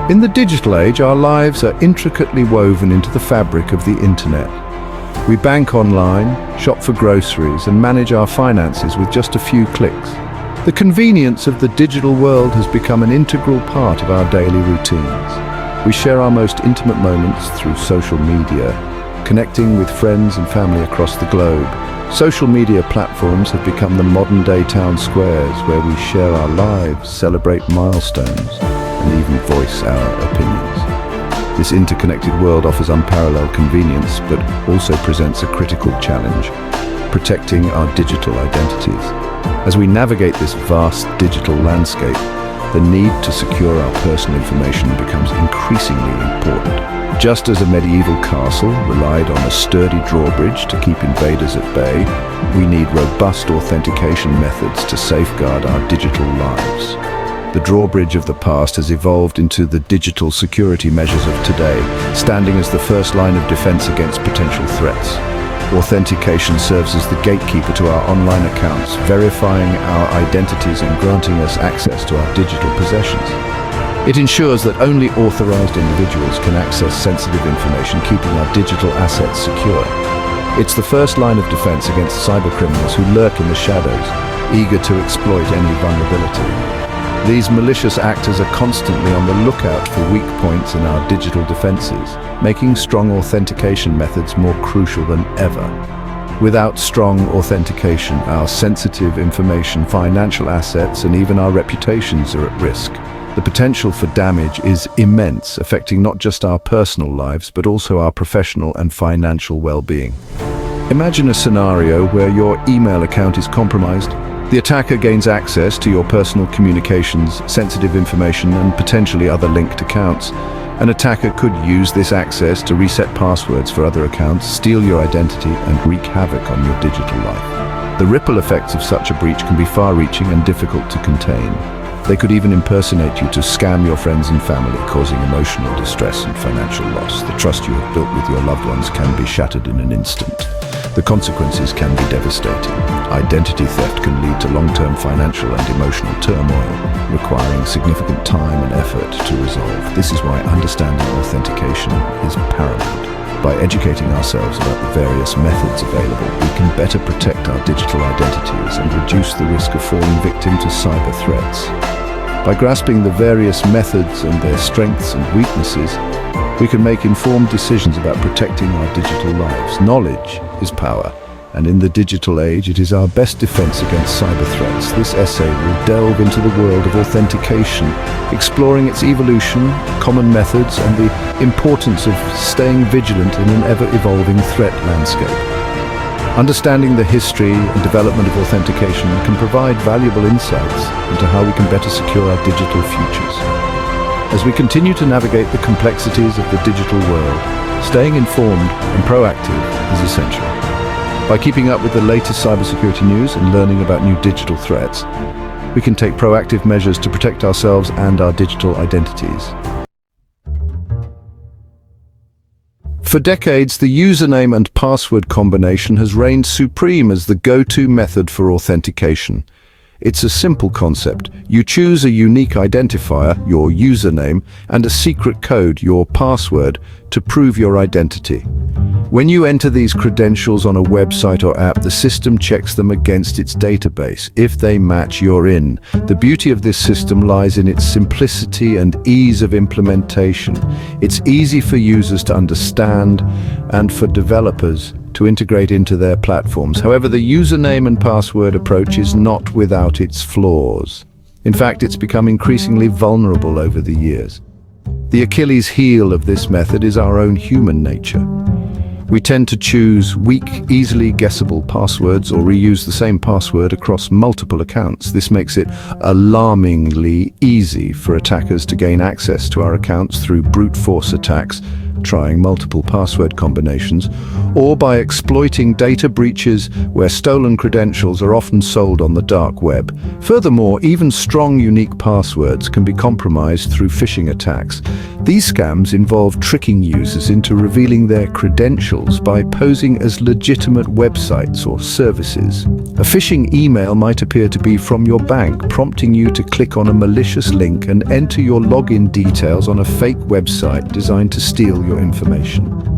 In the digital age, our lives are intricately woven into the fabric of the internet. We bank online, shop for groceries, and manage our finances with just a few clicks. The convenience of the digital world has become an integral part of our daily routines. We share our most intimate moments through social media, connecting with friends and family across the globe. Social media platforms have become the modern-day town squares where we share our lives, celebrate milestones, and even voice our opinions. This interconnected world offers unparalleled convenience, but also presents a critical challenge: protecting our digital identities. As we navigate this vast digital landscape, the need to secure our personal information becomes increasingly important. Just as a medieval castle relied on a sturdy drawbridge to keep invaders at bay, we need robust authentication methods to safeguard our digital lives. The drawbridge of the past has evolved into the digital security measures of today, standing as the first line of defense against potential threats. Authentication serves as the gatekeeper to our online accounts, verifying our identities and granting us access to our digital possessions. It ensures that only authorized individuals can access sensitive information, keeping our digital assets secure. It's the first line of defense against cybercriminals who lurk in the shadows, eager to exploit any vulnerability. These malicious actors are constantly on the lookout for weak points in our digital defenses, making strong authentication methods more crucial than ever. Without strong authentication, our sensitive information, financial assets, and even our reputations are at risk. The potential for damage is immense, affecting not just our personal lives, but also our professional and financial well-being. Imagine a scenario where your email account is compromised. The attacker gains access to your personal communications, sensitive information, and potentially other linked accounts. An attacker could use this access to reset passwords for other accounts, steal your identity, and wreak havoc on your digital life. The ripple effects of such a breach can be far-reaching and difficult to contain. They could even impersonate you to scam your friends and family, causing emotional distress and financial loss. The trust you have built with your loved ones can be shattered in an instant. The consequences can be devastating. Identity theft can lead to long-term financial and emotional turmoil, requiring significant time and effort to resolve. This is why understanding authentication is paramount. By educating ourselves about the various methods available, we can better protect our digital identities and reduce the risk of falling victim to cyber threats. By grasping the various methods and their strengths and weaknesses, we can make informed decisions about protecting our digital lives. Knowledge is power, and in the digital age, it is our best defense against cyber threats. This essay will delve into the world of authentication, exploring its evolution, common methods, and the importance of staying vigilant in an ever-evolving threat landscape. Understanding the history and development of authentication can provide valuable insights into how we can better secure our digital futures. As we continue to navigate the complexities of the digital world, staying informed and proactive is essential. By keeping up with the latest cybersecurity news and learning about new digital threats, we can take proactive measures to protect ourselves and our digital identities. For decades, the username and password combination has reigned supreme as the go-to method for authentication. It's a simple concept. You choose a unique identifier, your username, and a secret code, your password, to prove your identity. When you enter these credentials on a website or app, the system checks them against its database. If they match, you're in. The beauty of this system lies in its simplicity and ease of implementation. It's easy for users to understand and for developers to integrate into their platforms. However, the username and password approach is not without its flaws. In fact, it's become increasingly vulnerable over the years. The Achilles heel of this method is our own human nature. We tend to choose weak, easily guessable passwords or reuse the same password across multiple accounts. This makes it alarmingly easy for attackers to gain access to our accounts through brute force attacks, trying multiple password combinations, or by exploiting data breaches where stolen credentials are often sold on the dark web. Furthermore, even strong, unique passwords can be compromised through phishing attacks. These scams involve tricking users into revealing their credentials by posing as legitimate websites or services. A phishing email might appear to be from your bank, prompting you to click on a malicious link and enter your login details on a fake website designed to steal your information.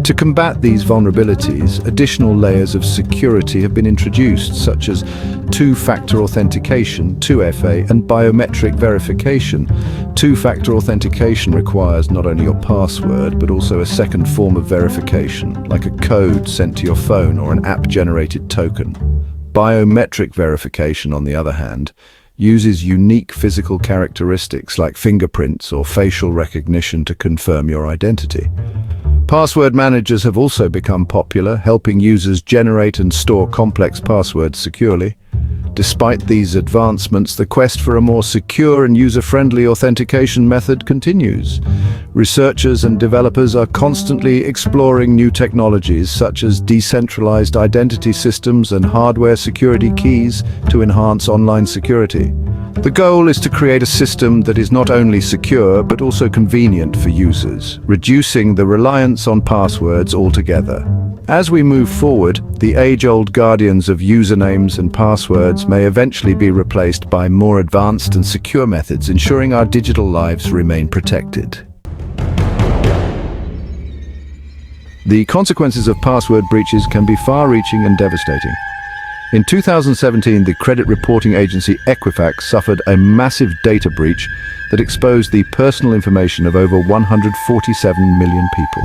To combat these vulnerabilities, additional layers of security have been introduced, such as two-factor authentication, 2FA, and biometric verification. Two-factor authentication requires not only your password, but also a second form of verification, like a code sent to your phone or an app-generated token. Biometric verification, on the other hand, uses unique physical characteristics like fingerprints or facial recognition to confirm your identity. Password managers have also become popular, helping users generate and store complex passwords securely. Despite these advancements, the quest for a more secure and user-friendly authentication method continues. Researchers and developers are constantly exploring new technologies such as decentralized identity systems and hardware security keys to enhance online security. The goal is to create a system that is not only secure but also convenient for users, reducing the reliance on passwords altogether. As we move forward, the age-old guardians of usernames and passwords may eventually be replaced by more advanced and secure methods, ensuring our digital lives remain protected. The consequences of password breaches can be far-reaching and devastating. In 2017, the credit reporting agency Equifax suffered a massive data breach that exposed the personal information of over 147 million people.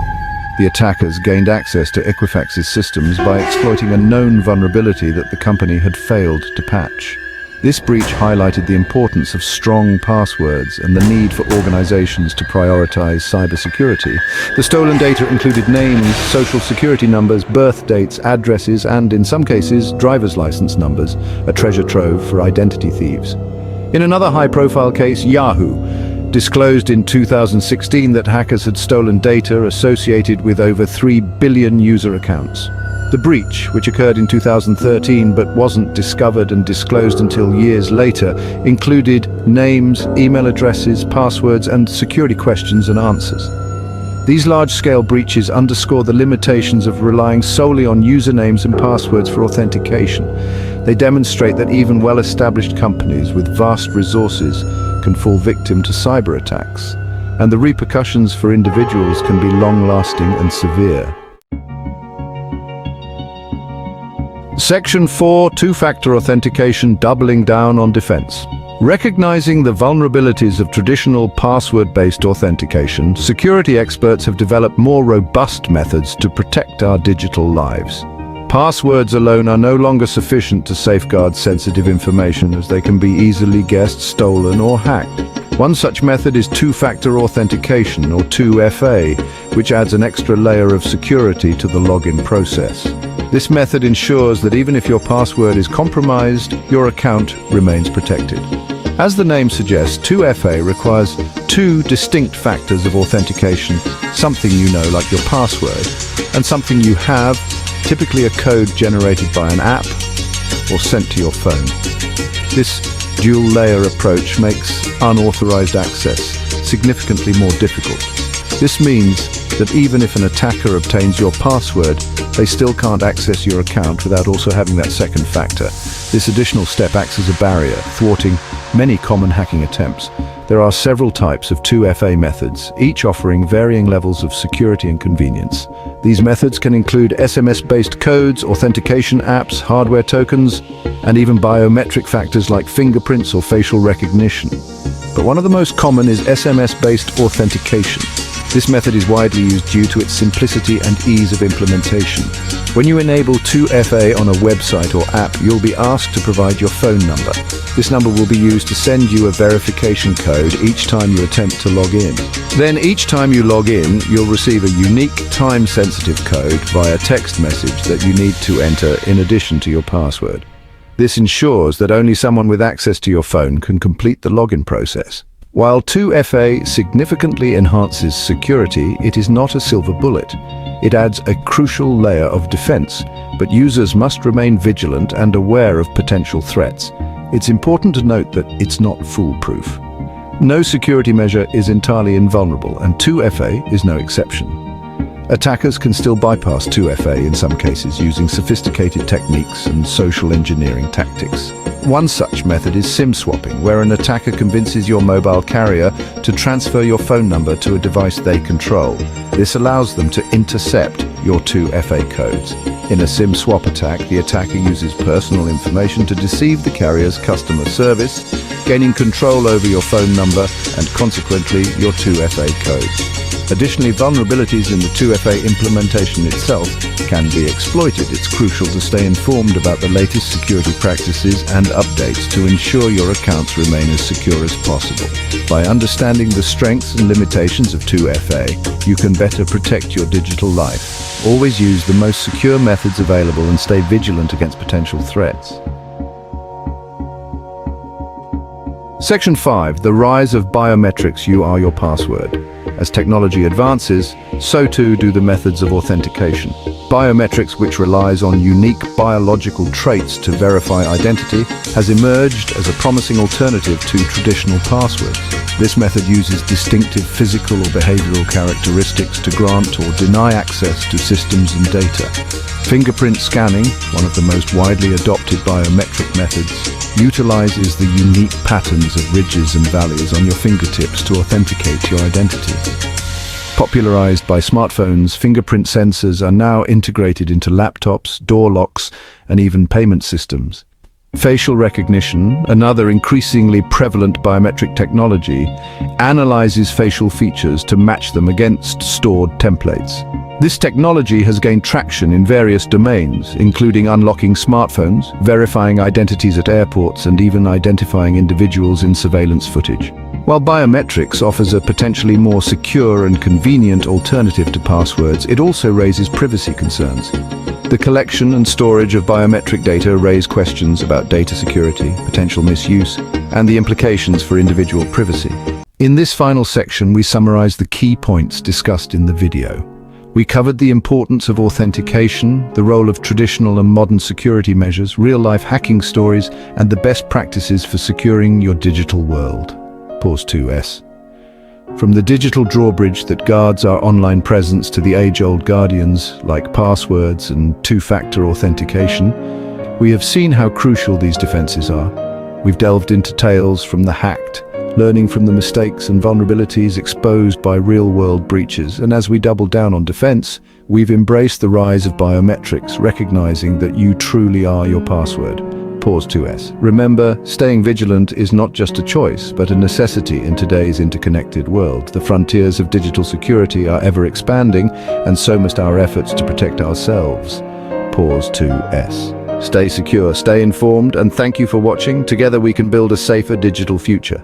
The attackers gained access to Equifax's systems by exploiting a known vulnerability that the company had failed to patch. This breach highlighted the importance of strong passwords and the need for organizations to prioritize cybersecurity. The stolen data included names, social security numbers, birth dates, addresses, and in some cases, driver's license numbers, a treasure trove for identity thieves. In another high-profile case, Yahoo disclosed in 2016 that hackers had stolen data associated with over 3 billion user accounts. The breach, which occurred in 2013 but wasn't discovered and disclosed until years later, included names, email addresses, passwords, and security questions and answers. These large-scale breaches underscore the limitations of relying solely on usernames and passwords for authentication. They demonstrate that even well-established companies with vast resources can fall victim to cyber attacks, and the repercussions for individuals can be long-lasting and severe. Section 4, Two-Factor Authentication, doubling down on defense. Recognizing the vulnerabilities of traditional password-based authentication, security experts have developed more robust methods to protect our digital lives. Passwords alone are no longer sufficient to safeguard sensitive information, as they can be easily guessed, stolen, or hacked. One such method is two-factor authentication, or 2FA, which adds an extra layer of security to the login process. This method ensures that even if your password is compromised, your account remains protected. As the name suggests, 2FA requires two distinct factors of authentication, something you know, like your password, and something you have, typically a code generated by an app or sent to your phone. This dual-layer approach makes unauthorized access significantly more difficult. This means that even if an attacker obtains your password, they still can't access your account without also having that second factor. This additional step acts as a barrier, thwarting many common hacking attempts. There are several types of 2FA methods, each offering varying levels of security and convenience. These methods can include SMS-based codes, authentication apps, hardware tokens, and even biometric factors like fingerprints or facial recognition. But one of the most common is SMS-based authentication. This method is widely used due to its simplicity and ease of implementation. When you enable 2FA on a website or app, you'll be asked to provide your phone number. This number will be used to send you a verification code each time you attempt to log in. Then each time you log in, you'll receive a unique time-sensitive code via text message that you need to enter in addition to your password. This ensures that only someone with access to your phone can complete the login process. While 2FA significantly enhances security, it is not a silver bullet. It adds a crucial layer of defense, but users must remain vigilant and aware of potential threats. It's important to note that it's not foolproof. No security measure is entirely invulnerable, and 2FA is no exception. Attackers can still bypass 2FA in some cases using sophisticated techniques and social engineering tactics. One such method is SIM swapping, where an attacker convinces your mobile carrier to transfer your phone number to a device they control. This allows them to intercept your 2FA codes. In a SIM swap attack, the attacker uses personal information to deceive the carrier's customer service, gaining control over your phone number and consequently your 2FA codes. Additionally, vulnerabilities in the 2FA implementation itself can be exploited. It's crucial to stay informed about the latest security practices and updates to ensure your accounts remain as secure as possible. By understanding the strengths and limitations of 2FA, you can better protect your digital life. Always use the most secure methods available and stay vigilant against potential threats. Section 5. The rise of biometrics. You are your password. As technology advances, so too do the methods of authentication. Biometrics, which relies on unique biological traits to verify identity, has emerged as a promising alternative to traditional passwords. This method uses distinctive physical or behavioral characteristics to grant or deny access to systems and data. Fingerprint scanning, one of the most widely adopted biometric methods, utilizes the unique patterns of ridges and valleys on your fingertips to authenticate your identity. Popularized by smartphones, fingerprint sensors are now integrated into laptops, door locks, and even payment systems. Facial recognition, another increasingly prevalent biometric technology, analyzes facial features to match them against stored templates. This technology has gained traction in various domains, including unlocking smartphones, verifying identities at airports, and even identifying individuals in surveillance footage. While biometrics offers a potentially more secure and convenient alternative to passwords, it also raises privacy concerns. The collection and storage of biometric data raise questions about data security, potential misuse, and the implications for individual privacy. In this final section, we summarize the key points discussed in the video. We covered the importance of authentication, the role of traditional and modern security measures, real-life hacking stories, and the best practices for securing your digital world. Pause 2S. From the digital drawbridge that guards our online presence to the age-old guardians like passwords and two-factor authentication, we have seen how crucial these defenses are. We've delved into tales from the hacked, learning from the mistakes and vulnerabilities exposed by real-world breaches, and as we double down on defense, we've embraced the rise of biometrics, recognizing that you truly are your password. Pause 2S. Remember, staying vigilant is not just a choice, but a necessity in today's interconnected world. The frontiers of digital security are ever expanding, and so must our efforts to protect ourselves. Pause 2S. Stay secure, stay informed, and thank you for watching. Together we can build a safer digital future.